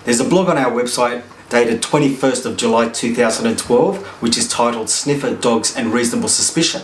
There's a blog on our website dated 21st of July 2012, which is titled Sniffer, Dogs and Reasonable Suspicion.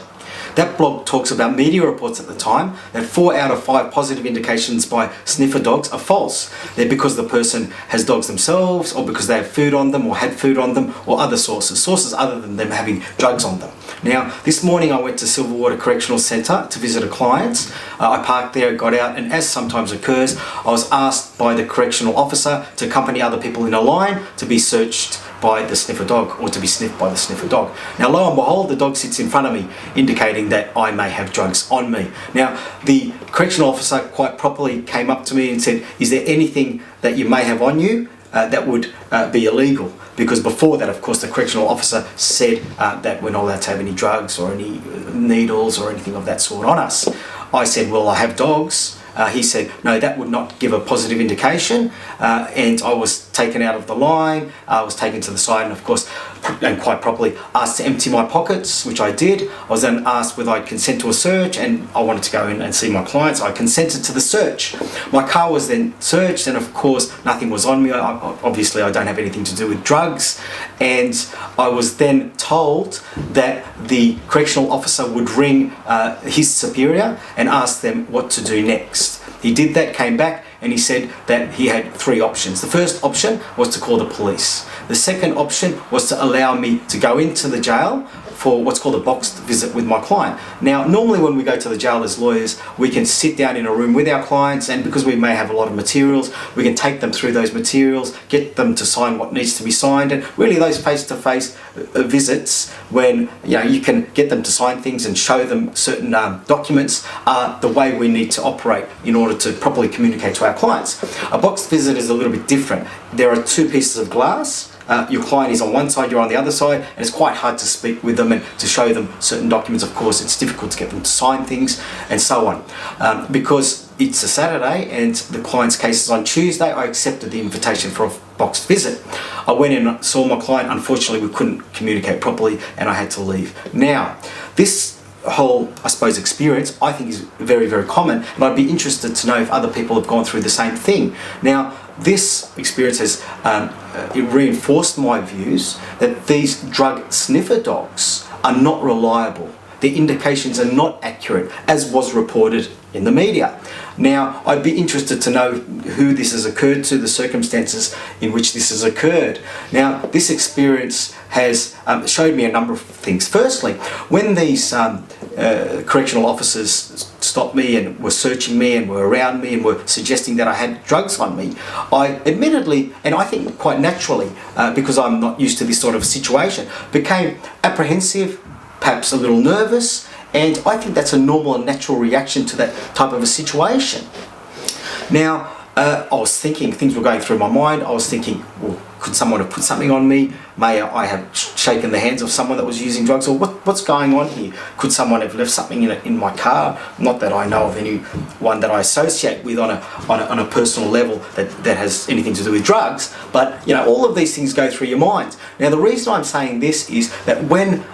That blog talks about media reports at the time that 4 out of 5 positive indications by sniffer dogs are false. They're because the person has dogs themselves, or because they have food on them, or had food on them, or other sources other than them having drugs on them. Now, this morning I went to Silverwater Correctional Centre to visit a client. I parked there, got out, and as sometimes occurs, I was asked by the correctional officer to accompany other people in a line to be searched by the sniffer dog, or to be sniffed by the sniffer dog. Now, lo and behold, the dog sits in front of me, indicating that I may have drugs on me. Now, the correctional officer quite properly came up to me and said, "Is there anything that you may have on you that would be illegal?" Because before that, of course, the correctional officer said that we're not allowed to have any drugs or any needles or anything of that sort on us. I said, "Well, I have dogs." He said, "No, that would not give a positive indication," and I was taken out of the line. I was taken to the side and, of course, and quite properly asked to empty my pockets, which I did. I was then asked whether I'd consent to a search, and I wanted to go in and see my clients. I consented to the search. My car was then searched, and of course nothing was on me. Obviously I don't have anything to do with drugs, and I was then told that the correctional officer would ring his superior and ask them what to do next. He did that, came back, and he said that he had 3 options. The first option was to call the police. The second option was to allow me to go into the jail for what's called a boxed visit with my client. Now, normally when we go to the jail as lawyers, we can sit down in a room with our clients, and because we may have a lot of materials, we can take them through those materials, get them to sign what needs to be signed, and really those face-to-face visits, when you can get them to sign things and show them certain documents, are the way we need to operate in order to properly communicate to our clients. A boxed visit is a little bit different. There are 2 pieces of glass. Your client is on one side, you're on the other side, and it's quite hard to speak with them and to show them certain documents. Of course, it's difficult to get them to sign things and so on. Because it's a Saturday and the client's case is on Tuesday, I accepted the invitation for a boxed visit. I went in and saw my client. Unfortunately, we couldn't communicate properly and I had to leave. Now, this whole, I suppose, experience I think is very, very common, and I'd be interested to know if other people have gone through the same thing. Now, this experience has it reinforced my views that these drug sniffer dogs are not reliable. Their indications are not accurate, as was reported in the media. Now, I'd be interested to know who this has occurred to, the circumstances in which this has occurred. Now, this experience has showed me a number of things. Firstly, when these correctional officers stopped me and were searching me and were around me and were suggesting that I had drugs on me, I admittedly, and I think quite naturally, because I'm not used to this sort of situation, became apprehensive, perhaps a little nervous, and I think that's a normal and natural reaction to that type of a situation. Now, I was thinking, things were going through my mind. I was thinking, well, could someone have put something on me? May I have shaken the hands of someone that was using drugs? Or what's going on here? Could someone have left something in my car? Not that I know of anyone that I associate with on a personal level that has anything to do with drugs. But all of these things go through your mind. Now, the reason I'm saying this is that when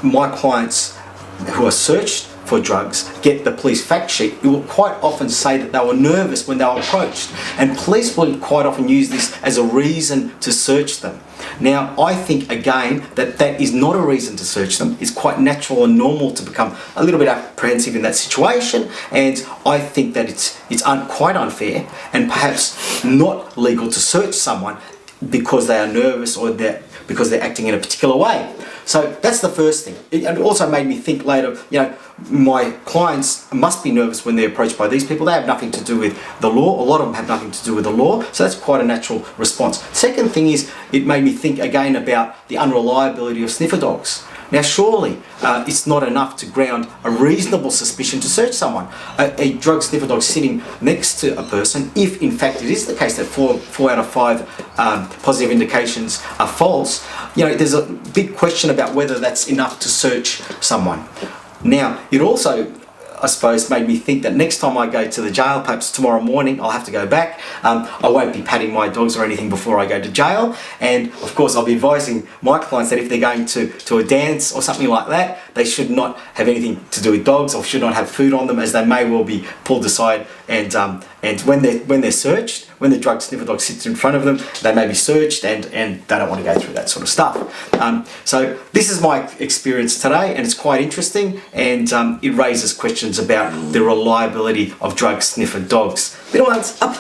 my clients who are searched for drugs get the police fact sheet, it will quite often say that they were nervous when they were approached, and police will quite often use this as a reason to search them. Now, I think again that is not a reason to search them. It's quite natural and normal to become a little bit apprehensive in that situation, and I think that it's quite unfair and perhaps not legal to search someone because they are nervous or because they're acting in a particular way. So that's the first thing. It also made me think later, my clients must be nervous when they're approached by these people. They have nothing to do with the law. A lot of them have nothing to do with the law. So that's quite a natural response. Second thing is, it made me think again about the unreliability of sniffer dogs. Now, surely it's not enough to ground a reasonable suspicion to search someone. A drug sniffer dog sitting next to a person, if in fact it is the case that 4 out of 5 positive indications are false, there's a big question about whether that's enough to search someone. Now, it also, I suppose, made me think that next time I go to the jail, perhaps tomorrow morning, I'll have to go back. I won't be patting my dogs or anything before I go to jail. And of course, I'll be advising my clients that if they're going to a dance or something like that, they should not have anything to do with dogs or should not have food on them, as they may well be pulled aside and when they're searched, when the drug sniffer dog sits in front of them, they may be searched, and they don't want to go through that sort of stuff. So this is my experience today, and it's quite interesting, and it raises questions about the reliability of drug sniffer dogs. Little ones, up.